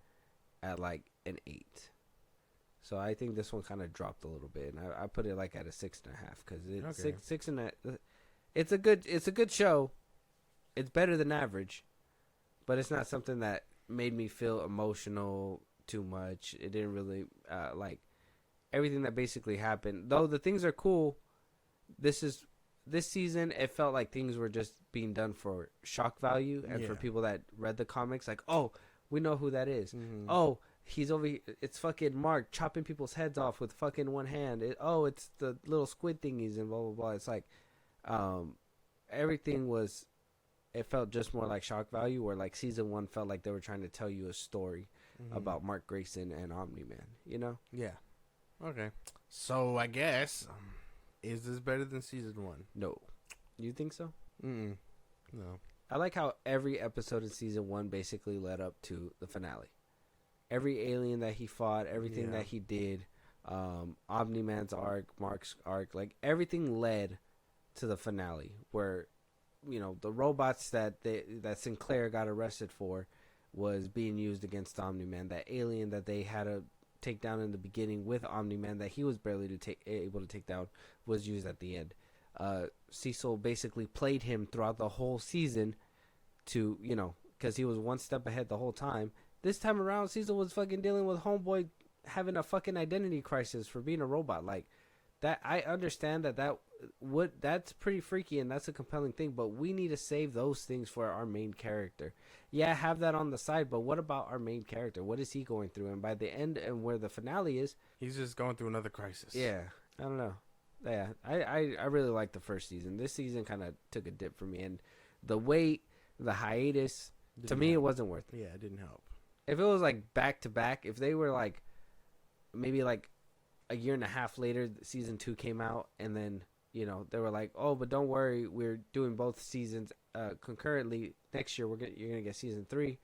at like an 8. So I think this one kind of dropped a little bit, and I put it like at a 6.5 because it's Okay. six and a. It's a good show. It's better than average, but it's not something that made me feel emotional too much. It didn't really like everything that basically happened. Though the things are cool, this season it felt like things were just being done for shock value and for people that read the comics. Like, oh, we know who that is. Oh, he's over here. It's fucking Mark chopping people's heads off with fucking one hand. It's the little squid thingies and blah blah blah. It's like everything was. It felt just more like shock value, where like season 1 felt like they were trying to tell you a story about Mark Grayson and Omni-Man. Yeah. Okay. So I guess is this better than season 1? No, you think so? No. I like how every episode in season 1 basically led up to the finale. Every alien that he fought, everything that he did, Omni-Man's arc, Mark's arc, like everything led to the finale where, the robots that Sinclair got arrested for was being used against Omni-Man. That alien that they had to take down in the beginning with Omni-Man that he was barely able to take down was used at the end. Cecil basically played him throughout the whole season to, because he was one step ahead the whole time. This time around, Cecil was fucking dealing with Homeboy having a fucking identity crisis for being a robot. Like, that, I understand that's pretty freaky and that's a compelling thing, but we need to save those things for our main character. Yeah, have that on the side, but what about our main character? What is he going through? And by the end and where the finale is, he's just going through another crisis. Yeah, I don't know. Yeah, I really liked the first season. This season kind of took a dip for me, and the wait, the hiatus, to me, it wasn't worth it. Yeah, it didn't help. If it was like back to back, if they were like maybe like a year and a half later, season 2 came out, and then they were like, oh, but don't worry, we're doing both seasons concurrently. Next year, you're gonna get season 3.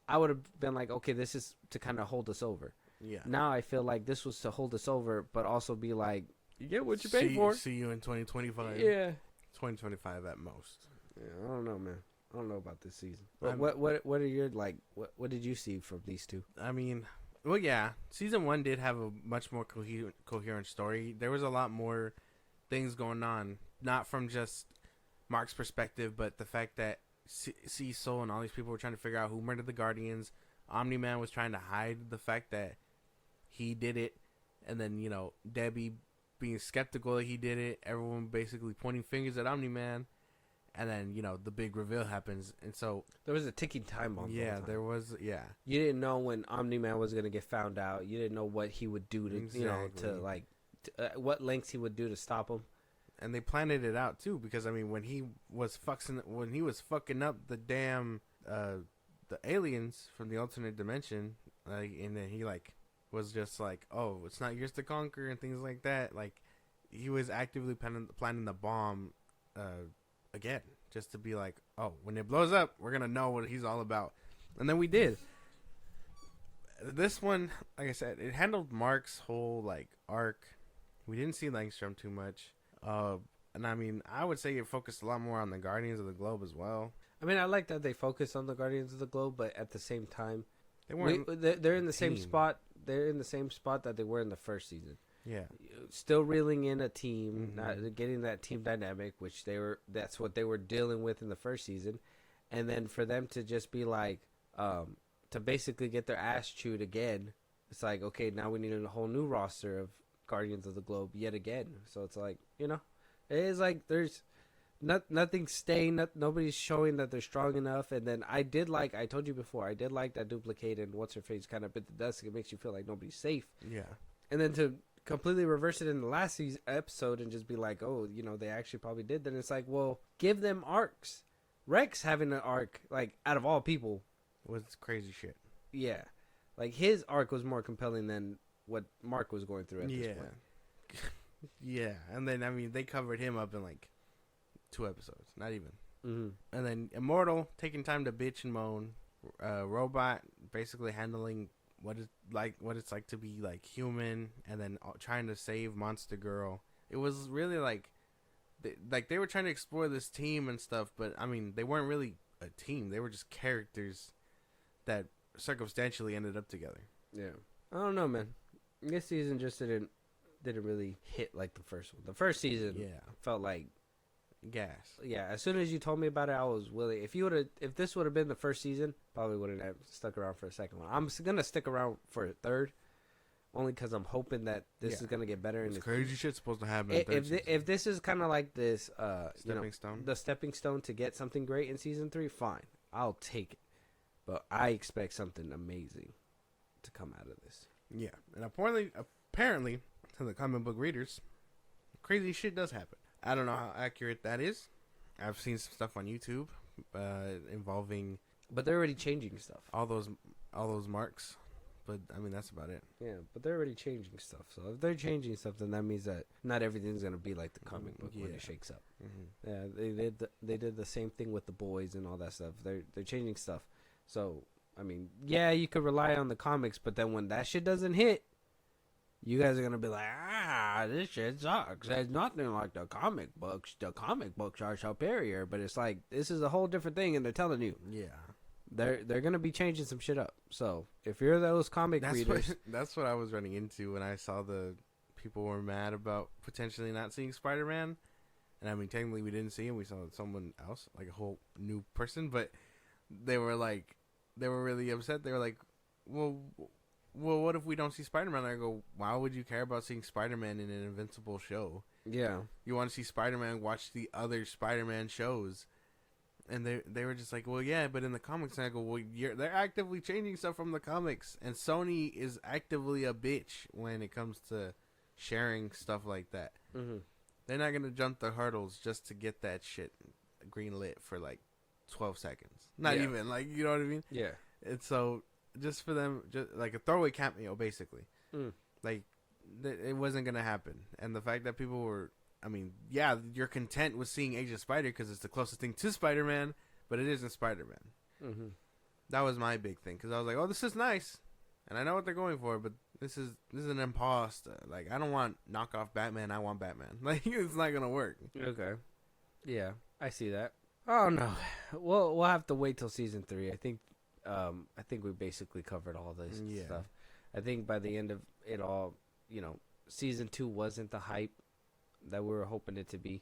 I would have been like, okay, this is to kind of hold us over. Yeah. Now I feel like this was to hold us over, but also be like, you get what you pay for. See you in 2025. Yeah. 2025 at most. Yeah, I don't know, man. I don't know about this season. What are your what did you see from these two? I mean, well, yeah, season 1 did have a much more coherent story. There was a lot more things going on, not from just Mark's perspective, but the fact that Cecil and all these people were trying to figure out who murdered the Guardians. Omni-Man was trying to hide the fact that he did it, and then Debbie being skeptical that he did it. Everyone basically pointing fingers at Omni-Man. And then, the big reveal happens. And so there was a ticking time bomb. Yeah, there was. Yeah. You didn't know when Omni-Man was going to get found out. You didn't know what he would do to, what lengths he would do to stop him. And they planted it out, too, because, I mean, when he was fucking up the damn, the aliens from the alternate dimension, and then he, was just like, oh, it's not yours to conquer and things like that. Like, he was actively planning the bomb, again, just to be like, oh, when it blows up, we're gonna know what he's all about. And then we did. This one, like I said, it handled Mark's whole arc. We didn't see Langstrom too much, and I mean, I would say it focused a lot more on the Guardians of the Globe as well. I mean, I like that they focused on the Guardians of the Globe, but at the same time, they're in the same spot. They're in the same spot that they were in the first season. Yeah, still reeling in a team, not getting that team dynamic, which that's what they were dealing with in the first season, and then for them to just be like, to basically get their ass chewed again, it's like, okay, now we need a whole new roster of Guardians of the Globe yet again. So it's like, it is like there's nothing staying, nobody's showing that they're strong enough. And then I told you before, I did like that Duplicate and what's her face kind of bit the dust. It makes you feel like nobody's safe. Yeah, and then to completely reverse it in the last episode and just be like, oh, they actually probably did. Then it's like, well, give them arcs. Rex having an arc, out of all people, was crazy shit. Yeah, his arc was more compelling than what Mark was going through at this point. Yeah, and then I mean they covered him up in like 2 episodes, not even. Mm-hmm. And then Immortal taking time to bitch and moan. Robot basically handling what it's like to be like human, and then trying to save Monster Girl. It was really like they were trying to explore this team and stuff, but I mean they weren't really a team. They were just characters that circumstantially ended up together. Yeah, I don't know, man. This season just didn't really hit like the first one. The first season, felt like gas. Yeah, as soon as you told me about it, I was willing. If this would have been the first season, probably wouldn't have stuck around for a second one. I'm gonna stick around for a third, only because I'm hoping that this is gonna get better. It's crazy shit's supposed to happen. If this is kind of like this, stone, the stepping stone to get something great in season 3, fine, I'll take it. But I expect something amazing to come out of this. Yeah, and apparently, to the comic book readers, crazy shit does happen. I don't know how accurate that is. I've seen some stuff on YouTube involving, but they're already changing stuff. All those marks, but I mean that's about it. Yeah, but they're already changing stuff. So if they're changing stuff, then that means that not everything's gonna be like the comic book when it shakes up. Mm-hmm. Yeah, they did the same thing with the boys and all that stuff. They're changing stuff. So I mean, yeah, you could rely on the comics, but then when that shit doesn't hit, you guys are gonna be like, this shit sucks. It's nothing like the comic books. The comic books are superior, but it's like this is a whole different thing, and they're telling you, they're gonna be changing some shit up. So if you're those comic readers, that's what I was running into when I saw the people were mad about potentially not seeing Spider-Man, and I mean technically we didn't see him. We saw someone else, like a whole new person, but they were really upset. They were like, well, what if we don't see Spider-Man? I go, why would you care about seeing Spider-Man in an Invincible show? Yeah. You want to see Spider-Man, watch the other Spider-Man shows. And they were just like, well, yeah, but in the comics, and I go, well, they're actively changing stuff from the comics. And Sony is actively a bitch when it comes to sharing stuff like that. Mm-hmm. They're not going to jump the hurdles just to get that shit greenlit for like 12 seconds. Not even, like, you know what I mean? Yeah. And so just for them, just like a throwaway cameo, basically. Like, it wasn't going to happen. And the fact that people were, I mean, yeah, you're content with seeing Agent Spider because it's the closest thing to Spider-Man, but it isn't Spider-Man. Mm-hmm. That was my big thing, because I was like, oh, this is nice, and I know what they're going for, but this is an imposter. Like, I don't want knockoff Batman, I want Batman. Like, it's not going to work. Okay. Yeah, I see that. Oh, no. We'll have to wait till season 3. I think we basically covered all this stuff. I think by the end of it all, season 2 wasn't the hype that we were hoping it to be,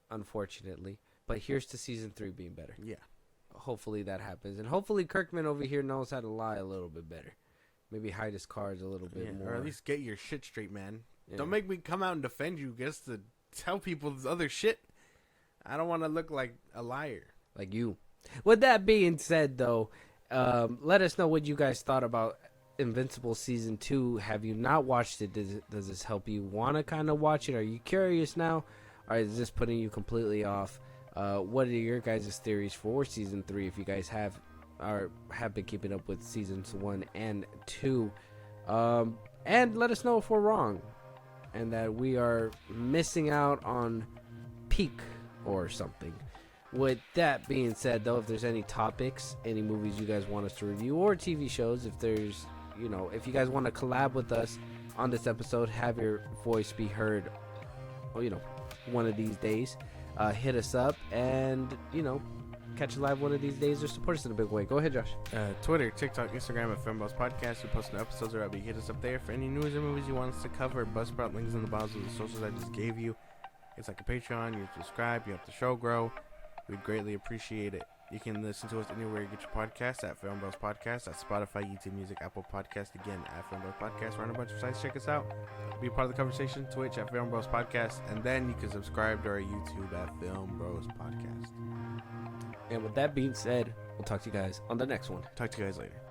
unfortunately. But here's to season 3 being better. Yeah. Hopefully that happens. And hopefully Kirkman over here knows how to lie a little bit better. Maybe hide his cards a little bit more. Or at least get your shit straight, man. Yeah. Don't make me come out and defend you just to tell people this other shit. I don't want to look like a liar. Like you. With that being said, though, let us know what you guys thought about Invincible Season 2. Have you not watched it? Does this help you want to kind of watch it? Are you curious now? Or is this putting you completely off? What are your guys' theories for Season 3 if you guys have been keeping up with Seasons 1 and 2? And let us know if we're wrong and that we are missing out on peak or something. With that being said, though, if there's any topics, any movies you guys want us to review, or TV shows, if there's, if you guys want to collab with us on this episode, have your voice be heard, one of these days, hit us up and, catch a live one of these days or support us in a big way. Go ahead, Josh. Twitter, TikTok, Instagram at FIlmBros Podcast. We post new episodes or you hit us up there for any news or movies you want us to cover. Buzzsprout links in the bottom of the socials I just gave you. It's like a Patreon. You subscribe. You help the show grow. We'd greatly appreciate it. You can listen to us anywhere you get your podcasts at FIlmBros Podcast, at Spotify, YouTube Music, Apple Podcast, again at FIlmBros Podcast. We're on a bunch of sites. Check us out. Be part of the conversation. Twitch at FIlmBros Podcast, and then you can subscribe to our YouTube at FIlmBros Podcast. And with that being said, we'll talk to you guys on the next one. Talk to you guys later.